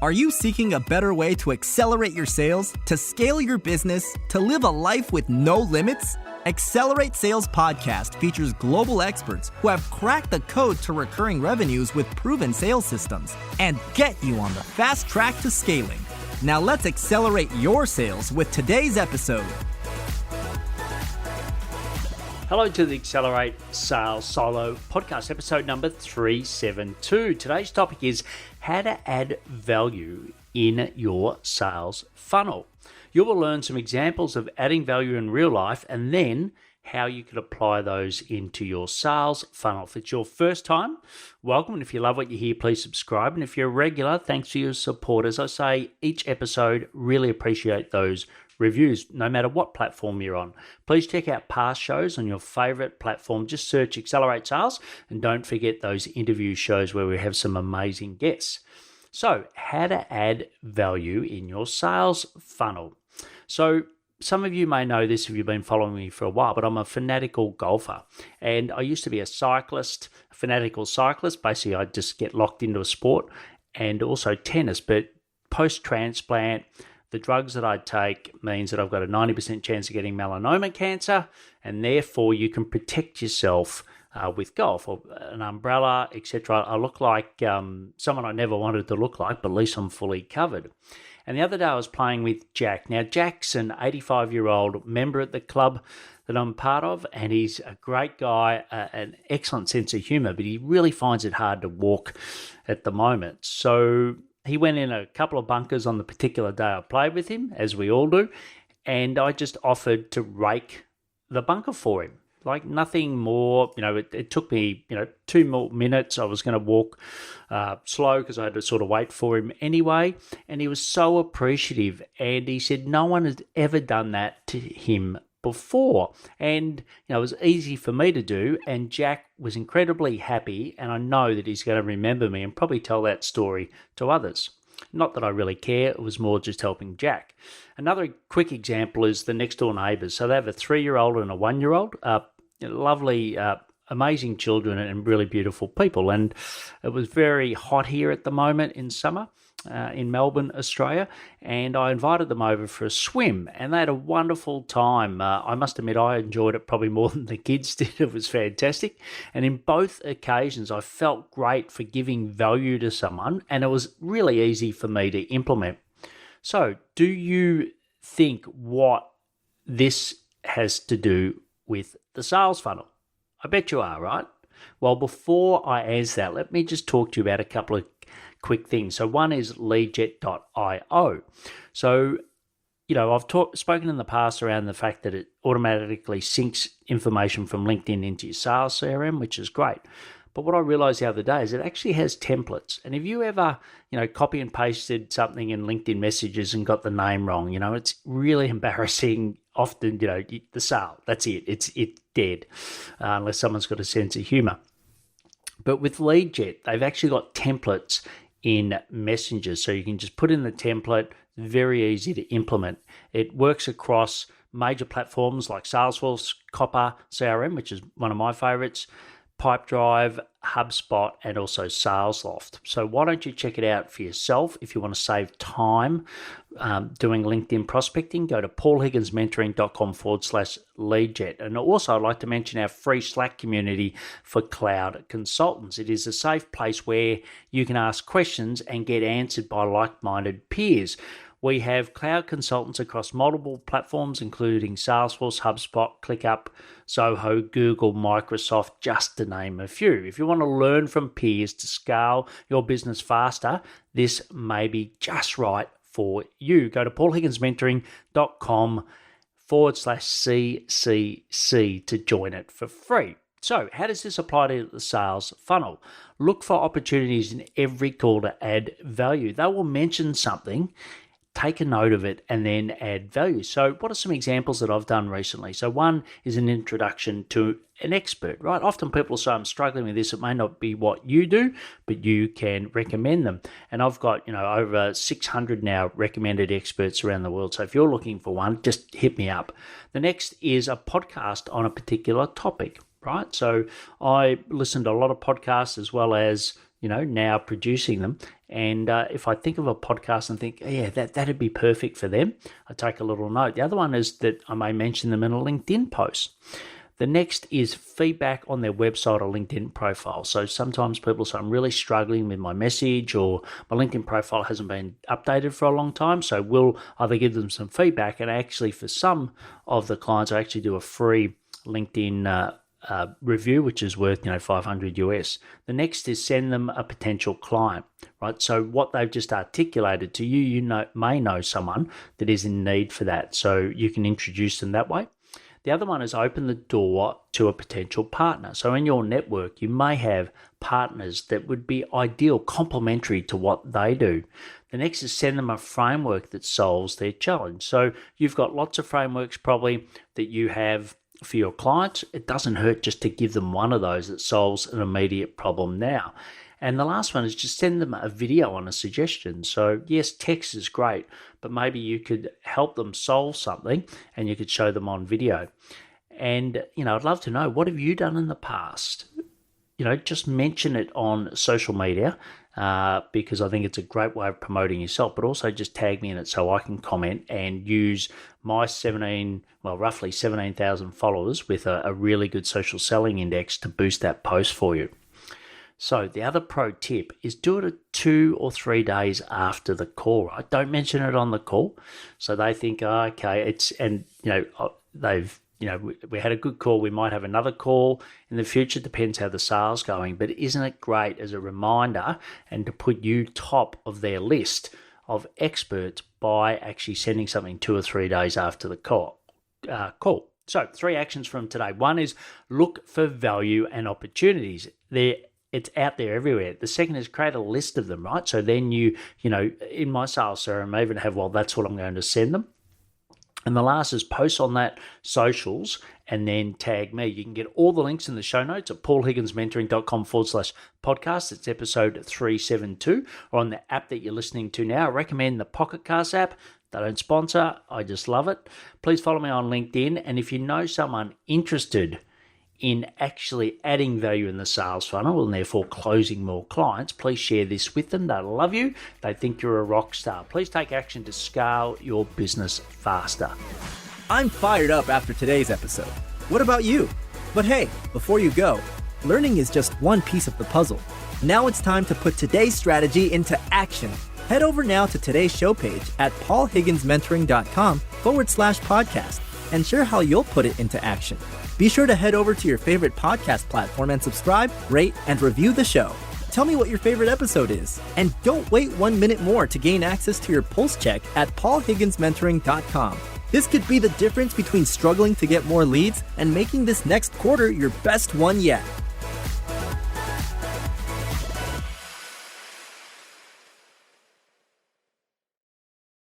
Are you seeking a better way to accelerate your sales, to scale your business, to live a life with no limits? Accelerate Sales Podcast features global experts who have cracked the code to recurring revenues with proven sales systems and get you on the fast track to scaling. Now let's accelerate your sales with today's episode. Hello to the Accelerate Sales Solo podcast, episode number 372. Today's topic is how to add value in your sales funnel. You will learn some examples of adding value in real life and then how you can apply those into your sales funnel. If it's your first time, welcome. And if you love what you hear, please subscribe. And if you're a regular, thanks for your support. As I say, each episode, really appreciate those reviews, no matter what platform you're on. Please check out past shows on your favorite platform. Just search Accelerate Sales and don't forget those interview shows where we have some amazing guests. So, how to add value in your sales funnel. So, some of you may know this if you've been following me for a while, but I'm a fanatical golfer. And I used to be a fanatical cyclist. Basically, I just get locked into a sport, and also tennis. But post-transplant, the drugs that I take means that I've got a 90% chance of getting melanoma cancer, and therefore you can protect yourself with golf or an umbrella, etc. I look like someone I never wanted to look like, but at least I'm fully covered. And the other day I was playing with Jack. Now, Jack's an 85-year-old member at the club that I'm part of, and he's a great guy, an excellent sense of humor, but he really finds it hard to walk at the moment. So he went in a couple of bunkers on the particular day I played with him, as we all do, and I just offered to rake the bunker for him. Like nothing more, it took me, 2 more minutes. I was going to walk slow because I had to sort of wait for him anyway. And he was so appreciative. And he said no one had ever done that to him before. And, it was easy for me to do. And Jack was incredibly happy. And I know that he's going to remember me and probably tell that story to others. Not that I really care, it was more just helping Jack. Another quick example is the next door neighbours. So they have a 3-year-old and a 1-year-old, lovely, amazing children and really beautiful people. And it was very hot here at the moment in summer in Melbourne, Australia, and I invited them over for a swim, and they had a wonderful time. I must admit I enjoyed it probably more than the kids did. It was fantastic. And in both occasions, I felt great for giving value to someone, and it was really easy for me to implement. So, do you think what this has to do with the sales funnel? I bet you are, right? Well, before I answer that, let me just talk to you about a couple of quick things. So one is leadjet.io. So, I've spoken in the past around the fact that it automatically syncs information from LinkedIn into your sales CRM, which is great. But what I realized the other day is it actually has templates. And if you ever, copy and pasted something in LinkedIn messages and got the name wrong, it's really embarrassing. Often, the sale, that's it. It's dead unless someone's got a sense of humor. But with LeadJet, they've actually got templates in Messenger. So you can just put in the template, very easy to implement. It works across major platforms like Salesforce, Copper, CRM, which is one of my favorites, Pipedrive, HubSpot, and also Salesloft. So why don't you check it out for yourself? If you want to save time doing LinkedIn prospecting, go to paulhigginsmentoring.com/leadjet. And also I'd like to mention our free Slack community for cloud consultants. It is a safe place where you can ask questions and get answered by like-minded peers. We have cloud consultants across multiple platforms, including Salesforce, HubSpot, ClickUp, Zoho, Google, Microsoft, just to name a few. If you want to learn from peers to scale your business faster, this may be just right for you. Go to paulhigginsmentoring.com/CCC to join it for free. So how does this apply to the sales funnel? Look for opportunities in every call to add value. They will mention something, take a note of it, and then add value. So what are some examples that I've done recently? So one is an introduction to an expert, right? Often people say, I'm struggling with this. It may not be what you do, but you can recommend them. And I've got, over 600 now recommended experts around the world. So if you're looking for one, just hit me up. The next is a podcast on a particular topic, right? So I listen to a lot of podcasts as well as now producing them. And if I think of a podcast and think, yeah, that'd be perfect for them, I take a little note. The other one is that I may mention them in a LinkedIn post. The next is feedback on their website or LinkedIn profile. So sometimes people say, I'm really struggling with my message, or my LinkedIn profile hasn't been updated for a long time. So we'll either give them some feedback, and actually for some of the clients, I actually do a free LinkedIn review, which is worth $500 US. The next is send them a potential client, right? So what they've just articulated to you, may know someone that is in need for that. So you can introduce them that way. The other one is open the door to a potential partner. So in your network, you may have partners that would be ideal, complementary to what they do. The next is send them a framework that solves their challenge. So you've got lots of frameworks probably that you have for your clients. It doesn't hurt just to give them one of those that solves an immediate problem now. And the last one is just send them a video on a suggestion. So yes, text is great, but maybe you could help them solve something and you could show them on video. And, I'd love to know, what have you done in the past? Just mention it on social media because I think it's a great way of promoting yourself, but also just tag me in it so I can comment and use my roughly 17,000 followers with a really good social selling index to boost that post for you. So the other pro tip is do it 2 or 3 days after the call, right? Don't mention it on the call. So they think, we had a good call. We might have another call in the future. Depends how the sale's going. But isn't it great as a reminder and to put you top of their list of experts by actually sending something 2 or 3 days after the call? So 3 actions from today. One is look for value and opportunities. It's out there everywhere. The second is create a list of them, right? So then in my sales CRM, I even have, that's what I'm going to send them. And the last is post on that socials and then tag me. You can get all the links in the show notes at paulhigginsmentoring.com/podcast. It's episode 372, or on the app that you're listening to now. I recommend the Pocket Cast app. They don't sponsor. I just love it. Please follow me on LinkedIn. And if you know someone interested in actually adding value in the sales funnel and therefore closing more clients, please share this with them. They'll love you. They think you're a rock star. Please take action to scale your business faster. I'm fired up after today's episode. What about you? But hey, before you go, learning is just one piece of the puzzle. Now it's time to put today's strategy into action. Head over now to today's show page at paulhigginsmentoring.com/podcast and share how you'll put it into action. Be sure to head over to your favorite podcast platform and subscribe, rate, and review the show. Tell me what your favorite episode is. And don't wait 1 minute more to gain access to your pulse check at paulhigginsmentoring.com. This could be the difference between struggling to get more leads and making this next quarter your best one yet.